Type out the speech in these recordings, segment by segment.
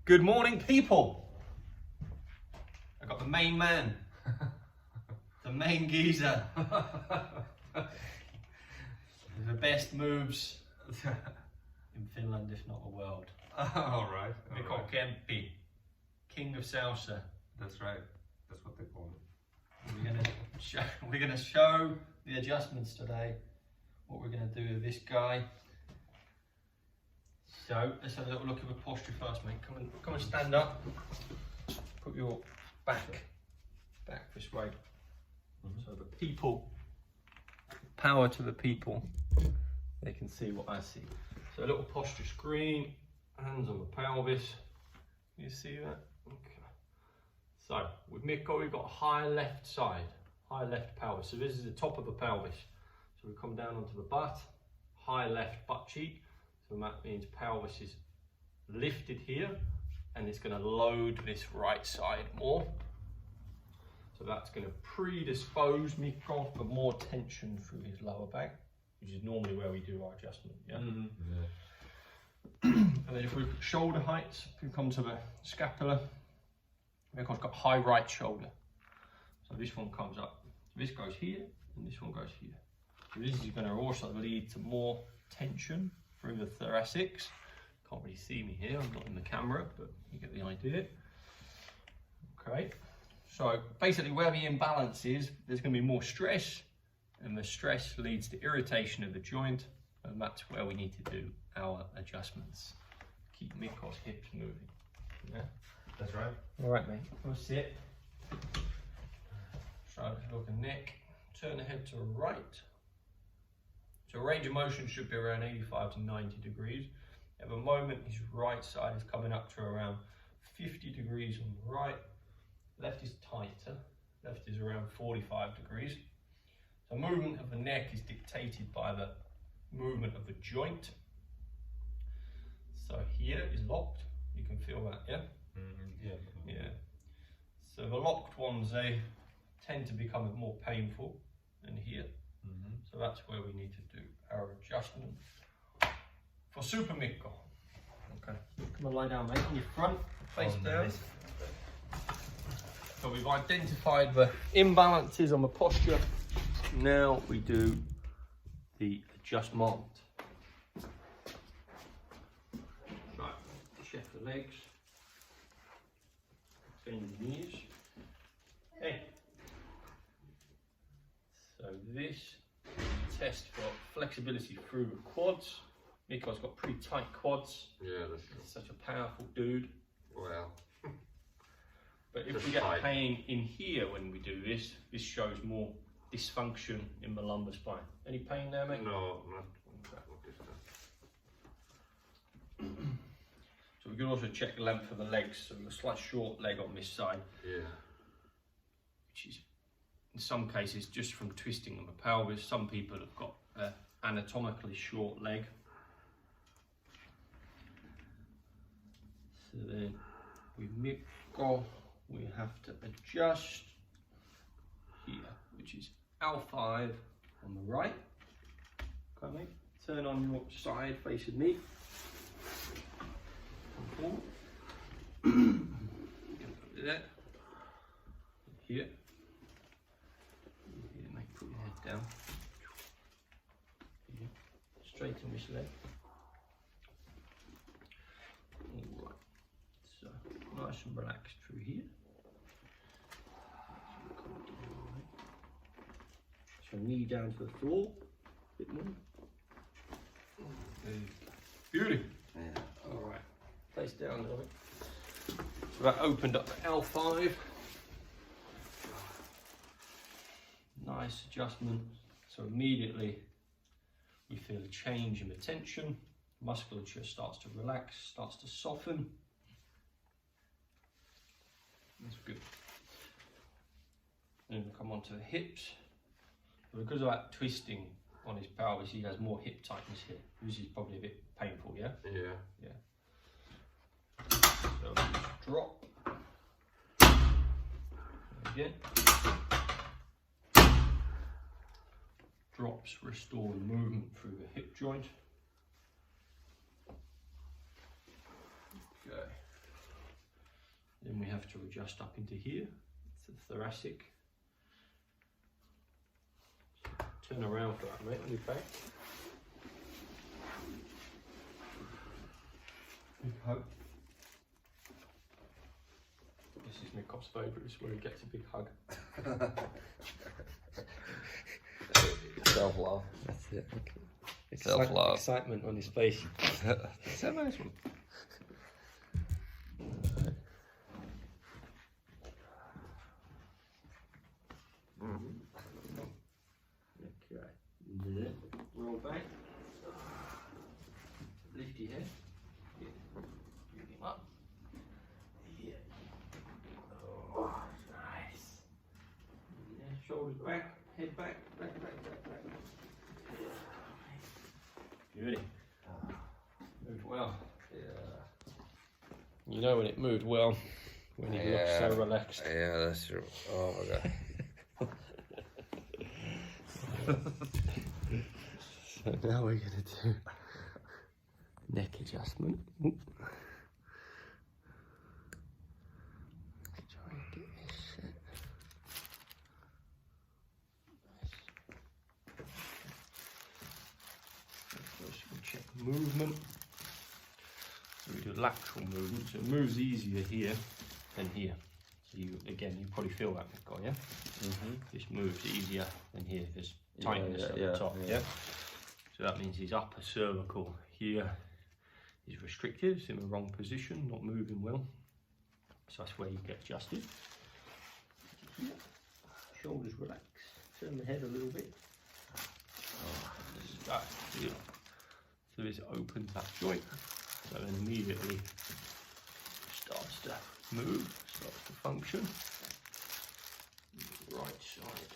Good morning, people. I got the main man, the main geezer, the best moves in Finland, if not the world. All right. Mikko Kemppe, king of Salsa. That's right. That's what they call it. We're gonna show the adjustments today. What we're gonna do with this guy. So let's have a little look at the posture first, mate. Come and stand up. Put your back this way. So the people, power to the people, they can see what I see. So a little posture screen, hands on the pelvis. You see that? Okay. So with Mikko, we've got high left side, high left pelvis. So this is the top of the pelvis. So we come down onto the butt, high left butt cheek. So that means pelvis is lifted here and it's going to load this right side more. So that's going to predispose Mikko for more tension through his lower back, which is normally where we do our adjustment. Yeah. And then if we look at shoulder heights, if we come to the scapula, Mikko's got high right shoulder. So this one comes up. This goes here and this one goes here. So this is going to also lead to more tension through the thoracics. Can't really see me here, I'm not in the camera, but you get the idea. Okay, so basically where the imbalance is, there's going to be more stress, and the stress leads to irritation of the joint, and that's where we need to do our adjustments. Keep Mikko's hips moving. Yeah, That's right. all right, mate. Go sit. Try to look at neck. Turn the head to the right. So range of motion should be around 85 to 90 degrees. At the moment, his right side is coming up to around 50 degrees on the right. Left is tighter. Left is around 45 degrees. So movement of the neck is dictated by the movement of the joint. So here is locked. You can feel that, yeah? Yeah. So the locked ones, they tend to become more painful than here. So that's where we need to do our adjustment for Super Mikko. Okay, come and lie down, mate, on your front, face down. Nice. So we've identified the imbalances on the posture. Now we do the adjustment. Right, check the legs, bend the knees. Hey. So this test for flexibility through the quads. Mikko's got pretty tight quads. Yeah, that's true. He's such a powerful dude. Well. But if Just we get tight. pain in here when we do this, this shows more dysfunction in the lumbar spine. Any pain there, mate? No, not Okay. what is that? So we can also check the length of the legs. So we've got a slight short leg on this side, Yeah. which is in some cases just from twisting on the pelvis. Some people have got an anatomically short leg. So then with Mikko, we have to adjust here, which is L5 on the right. Okay, mate. Turn on your side facing me. Come forward. There. Here. Here, mate. Put your head down. Here. Straighten this leg. All right. So nice and relaxed through here. So knee down to the floor, a bit more. Beauty. Yeah. All right, face down a little bit. So that opened up L5. Nice adjustment. So immediately we feel a change in the tension. Musculature starts to relax, starts to soften. That's good. Then we'll come on to the hips. But because of that twisting on his pelvis, he has more hip tightness here. This is probably a bit painful, yeah? Yeah. Yeah. So just drop. Again. Drops restore the movement through the hip joint. Okay. Then we have to adjust up into here. It's the thoracic. Turn around for that, mate, on your back. Big hug. This is Mikko's favourite, it's where he gets a big hug. Self-love. That's it. Self-love. Excitement on his face. It's a nice one. Okay. Roll back. Lift your head. Yeah. Bring him up. Yeah. Oh, nice. Yeah. Shoulders back, head back, back. Beauty. Moved well. Yeah. You know when it moved well, when it looks so relaxed. Yeah, that's true. Oh my god. So now we're going to do neck adjustment. Oop. Try and get this set. Nice. First we'll check movement. So we do lateral movement, so it moves easier here than here. So you, again, you probably feel that, Mikko, yeah? This moves easier than here. There's tightness at the top, yeah? So that means his upper cervical here is restricted, it's in the wrong position, not moving well. So that's where you get adjusted. Shoulders relax, turn the head a little bit. So this opens that joint, so then immediately starts to move, starts to function. Right side,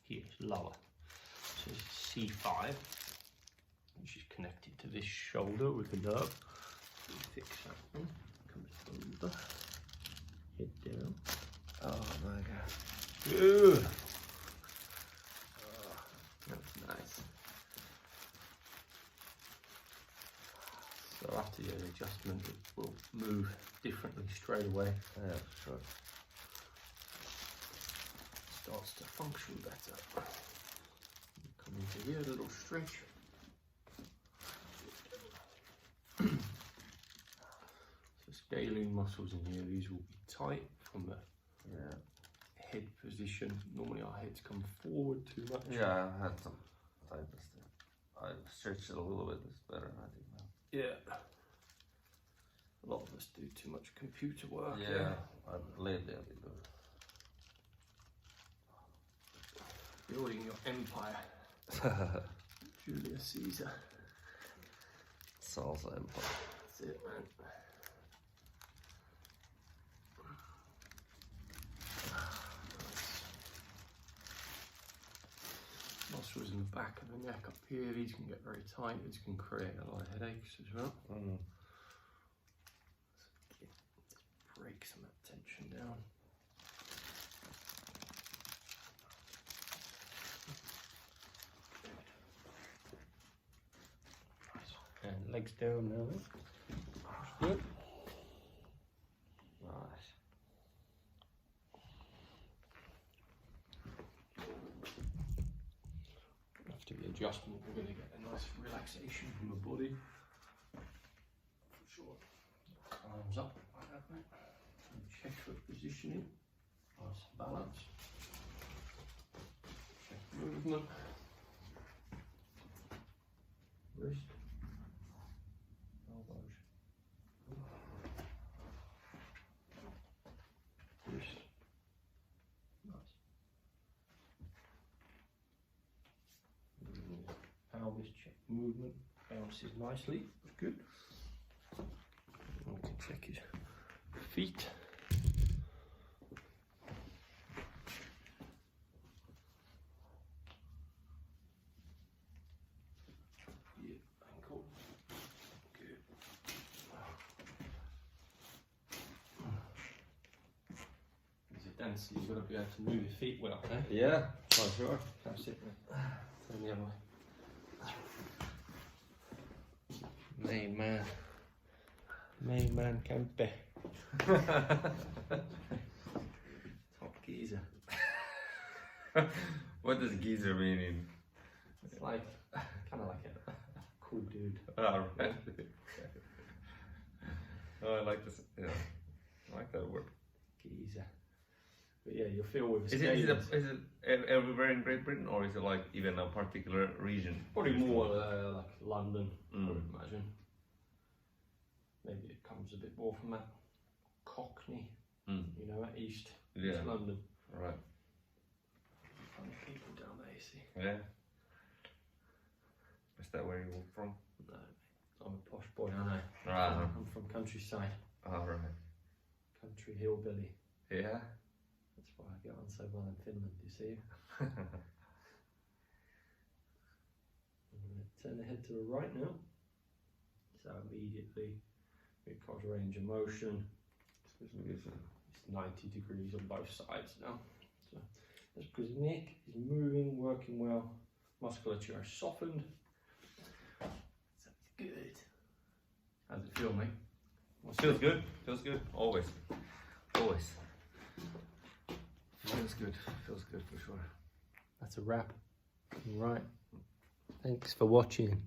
here is lower. So it's C5, which is connected to this shoulder with the nerve. So we fix that one, comes over, head down. Oh my god. Good. Oh, that's nice. So after the adjustment, it will move differently straight away. Yeah, sure. Starts to function better. Come into here, a little stretch. So scalene muscles in here, these will be tight from the head position. Normally our heads come forward too much. Yeah, I had some tightness there. I stretched it a little bit, it's better, I think now. Yeah. A lot of us do too much computer work. Yeah, lately I've been doing it. Building your empire. Julius Caesar. Salsa empire. That's it, man. Muscles in the back of the neck up here, these can get very tight, these can create a lot of headaches as well. Just break some of that tension down. And legs down now. Good. Nice. After the adjustment, we're going to get a nice relaxation from the body. For sure. Arms up like that, mate. And check for positioning. Nice balance. Check movement. Wrist. Elbows. Wrist. Nice. Pelvis check movement. Bounces nicely. Good. We can check his feet. Ankle. Good. As a dancer, you've got to be able to move your feet well, eh? Yeah, for sure. That's it, man. Turn the other way. Main man Kemppe. Top geezer. What does geezer mean in? It's like kind of like a cool dude. Oh, right. Oh, I like this. Yeah, I like that word. Geezer. But yeah, you'll feel with Is it everywhere in Great Britain, or is it like even a particular region? probably more like London, I would imagine. Maybe it comes a bit more from that Cockney, you know, at East London. Right. Funny people down there, you see. Yeah. Is that where you're from? No, I'm a posh boy, aren't I? Right. I'm from countryside. Oh, right. Country hillbilly. Yeah. That's why I get on so well in Finland, you see. I'm going to turn the head to the right now. So immediately it cause range of motion. It's 90 degrees on both sides now. So that's because neck is moving, working well. Musculature is softened. Sounds good. How's it feel, mate? Feels good. Feels good. Always. Always. Feels good. Feels good for sure. That's a wrap. Right. Thanks for watching.